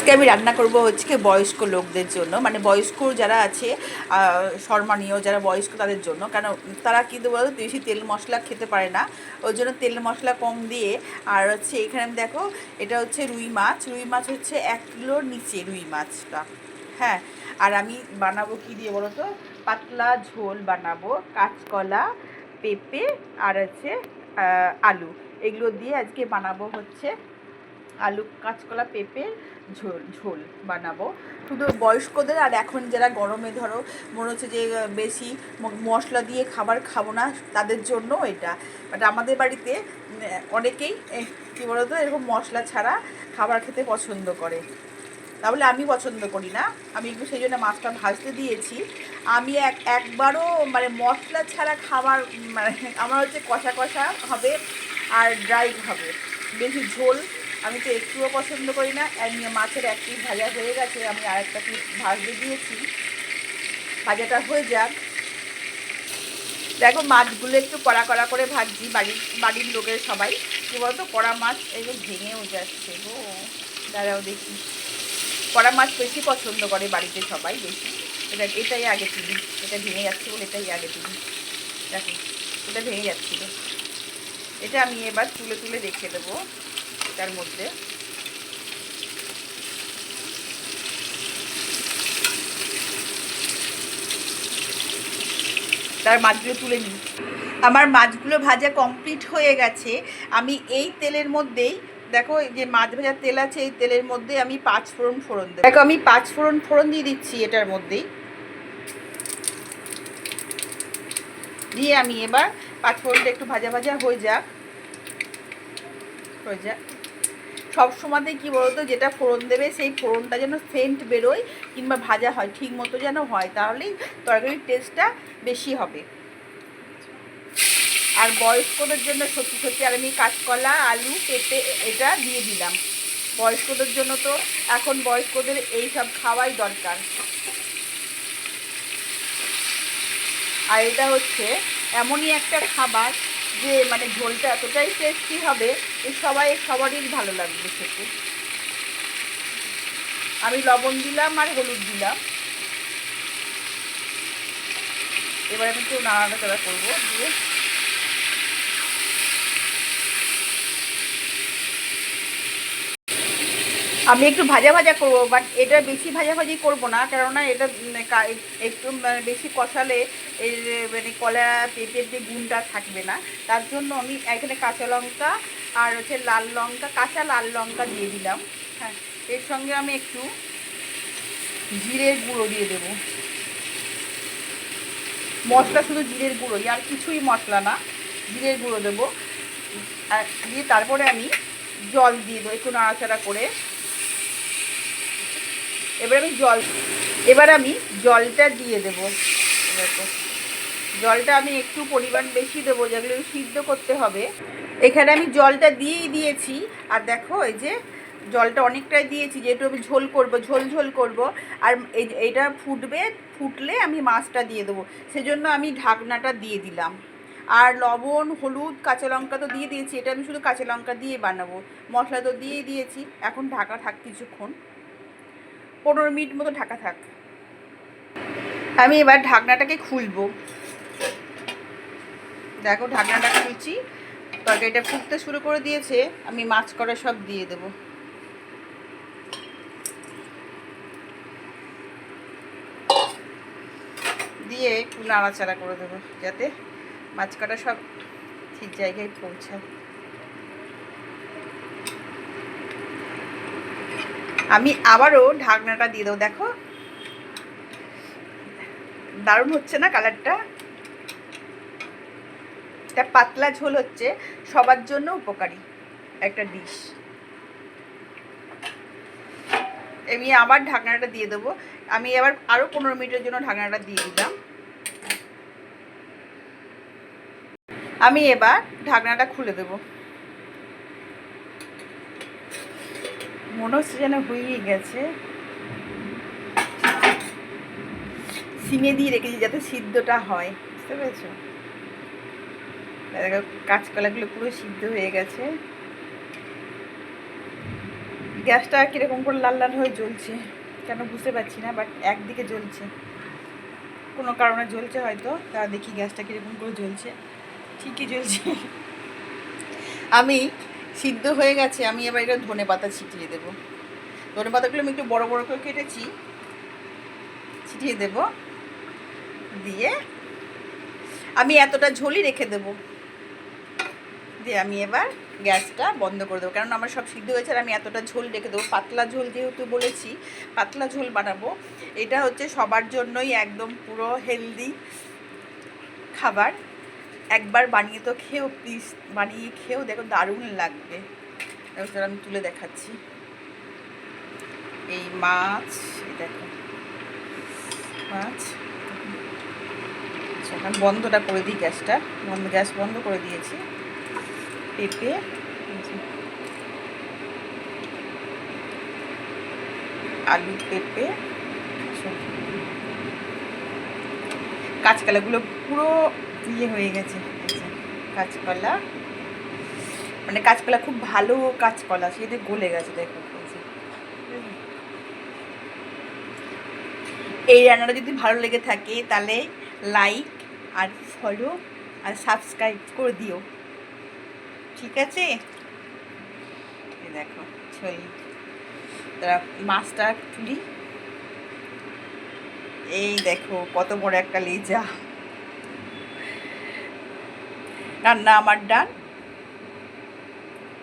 আজকে আমি রান্না করব হচ্ছে কি বয়স্ক লোকদের জন্য, মানে বয়স্ক যারা আছে সম্মানীয় যারা বয়স্ক তাদের জন্য। কেন তারা কিন্তু বলতো বেশি তেল মশলা খেতে পারে না, ওই জন্য তেল মশলা কম দিয়ে। আর হচ্ছে এখানে দেখো, এটা হচ্ছে রুই মাছ। রুই মাছ হচ্ছে 1 কিলোর নিচে রুই মাছটা। হ্যাঁ, আর আমি বানাবো কি দিয়ে বলো তো, পাতলা ঝোল বানাবো, কাঁচকলা, পেঁপে আর হচ্ছে আলু, এগুলো দিয়ে আজকে বানাবো হচ্ছে আলু কাঁচকলা পেঁপে ঝোল ঝোল বানাবো শুধু বয়স্কদের। আর এখন যারা গরমে ধরো মনে হচ্ছে যে বেশি মশলা দিয়ে খাবার খাবো না, তাদের জন্য এটা। বাট আমাদের বাড়িতে অনেকেই কী বলতো এরকম মশলা ছাড়া খাবার খেতে পছন্দ করে, তাহলে আমি পছন্দ করি না। আমি একটু সেই জন্য মাছটা ভাজতে দিয়েছি। আমি একবারও মানে মশলা ছাড়া খাবার, মানে আমার হচ্ছে কষা কষা হবে আর ড্রাই হবে, বেশি ঝোল আমি তো একটুও পছন্দ করি না। মাছের এক পিস ভাজা হয়ে গেছে, আমি আরেকটা পিস ভাজতে দিয়েছি, ভাজাটা হয়ে যাক। দেখো মাছগুলো একটু কড়া কড়া করে ভাজছি, বাড়ির লোকের সবাই কী বলতো কড়া মাছ এগুলো ভেঙেও যাচ্ছে গো। দাঁড়াও দেখি, কড়া মাছ বেশি পছন্দ করে বাড়িতে সবাই বেশি। এটাই আগে তুলি, এটা ভেঙে যাচ্ছে বলে এটাই আগে তুলি। দেখো এটা ভেঙে যাচ্ছিলো, এটা আমি এবার তুলে তুলে রেখে দেবো এটার মধ্যে। তার মাছগুলো তুলে নিই। আমার মাছগুলো ভাজা কমপ্লিট হয়ে গেছে। আমি এই তেলের মধ্যেই দেখো, এই যে মাছ ভাজার তেল আছে, এই তেলের মধ্যে আমি 5 ফোড়ন দেবো। দেখো আমি 5 ফোড়ন দিয়ে দিচ্ছি এটার মধ্যেই। দিয়ে আমি এবার 5 ফোড়নটা একটু ভাজা ভাজা হয়ে যাক। সব সময়তেই কী বলতো, যেটা ফোড়ন দেবে সেই ফোড়নটা যেন সেন্ট বেরোয় কিংবা ভাজা হয় ঠিক মতো যেন হয়, তাহলেই তরকারির টেস্টটা বেশি হবে। আর বয়স্কদের জন্য সত্যি সত্যি, আর আমি কাঁচকলা আলু পেঁপে এটা দিয়ে দিলাম। বয়স্কদের জন্য তো এখন বয়স্কদের এই সব খাওয়াই দরকার। আর এটা হচ্ছে এমনই একটা খাবার যে মানে ঝোলটা এতটাই টেস্টি হবে যে সবারই ভালো লাগবে খেতে। আমি লবণ দিলাম আর হলুদ দিলাম। এবার আমি একটু নাড়াচাড়া করবো দিয়ে আমি একটু ভাজা ভাজা করবো, বাট এটা বেশি ভাজাভাজি করবো না, কেননা এটা একটু বেশি কষালে এই মানে কলা পেঁপের যে গুণটা থাকবে না। তার জন্য আমি এখানে কাঁচা লঙ্কা আর হচ্ছে লাল লঙ্কা, কাঁচা লাল লঙ্কা দিয়ে দিলাম। হ্যাঁ, এর সঙ্গে আমি একটু জিরের গুঁড়ো দিয়ে দেবো। মশলা শুধু জিরের গুঁড়োই, আর কিছুই মশলা না, জিরের গুঁড়ো দেবো। আর দিয়ে তারপরে আমি জল দিয়ে দেবো একটু নাড়াচাড়া করে। এবার আমি জলটা দিয়ে দেবো। দেখো জলটা আমি একটু পরিমাণ বেশি দেবো, যেগুলো সিদ্ধ করতে হবে। এখানে আমি জলটা দিয়েই দিয়েছি। আর দেখো এই যে জলটা অনেকটাই দিয়েছি, যেহেতু আমি ঝোল করবো, ঝোল করবো। আর এইটা ফুটলে আমি মাছটা দিয়ে দেবো, সেজন্য আমি ঢাকনাটা দিয়ে দিলাম। আর লবণ হলুদ কাঁচা লঙ্কা তো দিয়ে দিয়েছি, এটা আমি শুধু কাঁচা লঙ্কা দিয়ে বানাবো, মশলা তো দিয়েই দিয়েছি। এখন ঢাকা থাক কিছুক্ষণ, 15 মিনিট মতো ঢাকা থাক। আমি এবার ঢাকনাটাকে খুলবো। দেখো ঢাকনাটা খুলছি, তরকারিটা ফুটতে শুরু করে দিয়েছে। আমি মাছ করা সব দিয়ে দেবো। দিয়ে একটু নাড়াচাড়া করে দেবো যাতে মাছ কাটা সব ঠিক জায়গায় পৌঁছায়। আমি আবারও ঢাকনাটা দিয়ে দেবো। দেখো দারুণ হচ্ছে না কালারটা? এটা পাতলা ঝোল হচ্ছে, সবার জন্য উপকারী একটা ডিশ। আমি আবার ঢাকনাটা দিয়ে দেবো। আমি এবার আরও 15 মিনিটের জন্য ঢাকনাটা দিয়ে দিলাম। আমি এবার ঢাকনাটা খুলে দেবো। মনে হচ্ছে যেন হয়েই গেছে। সিমে দিয়ে রেখেছি যাতে সিদ্ধটা হয়, বুঝতে পেরেছো? কাঁচকলাগুলো পুরো সিদ্ধ হয়ে গেছে। গ্যাসটা কীরকম করে লাল লাল হয়ে জ্বলছে কেন বুঝতে পারছি না, বাট একদিকে জ্বলছে, কোনো কারণে জ্বলছে হয়তো। তা দেখি গ্যাসটা কীরকম করে জ্বলছে, ঠিকই জ্বলছে। আমি সিদ্ধ হয়ে গেছে, আমি এবার এটা ধনে পাতা ছিটিয়ে দেবো। ধনে পাতাগুলো আমি একটু বড় বড় করে কেটেছি, ছিটিয়ে দেব। দিয়ে আমি এতটা ঝোলই রেখে দেবো। দিয়ে আমি এবার গ্যাসটা বন্ধ করে দেবো, কারণ আমার সব সিদ্ধ হয়েছে। আর আমি এতটা ঝোল রেখে দেবো, পাতলা ঝোল যেহেতু বলেছি, পাতলা ঝোল বানাবো। এটা হচ্ছে সবার জন্যই একদম পুরো হেলদি খাবার। একবার বানিয়ে তো খেয়েও, প্লিজ বানিয়ে খেয়েও দেখো, দারুণ লাগবে। এবার আমি তুলে দেখাচ্ছি। এই মাছ, দেখো মাছ। আচ্ছা, আমি বন্ধটা করে দিই গ্যাসটা, গ্যাস বন্ধ করে দিয়েছি। পেঁপে, আলু, পেঁপে, কাঁচকলাগুলো পুরো ইয়ে হয়ে গেছে। কাঁচকলা, মানে কাঁচকলা খুব ভালো কাঁচকলা, সেটা গলে গেছে দেখো। এই রান্নাটা যদি ভালো লেগে থাকে তাহলে লাইক আর ফলো আর সাবস্ক্রাইব করে দিও, ঠিক আছে? দেখো চলি, তারা মাছটা তুলি। এই দেখো কত বড় একটা লেজা। রান্না আমার ডান।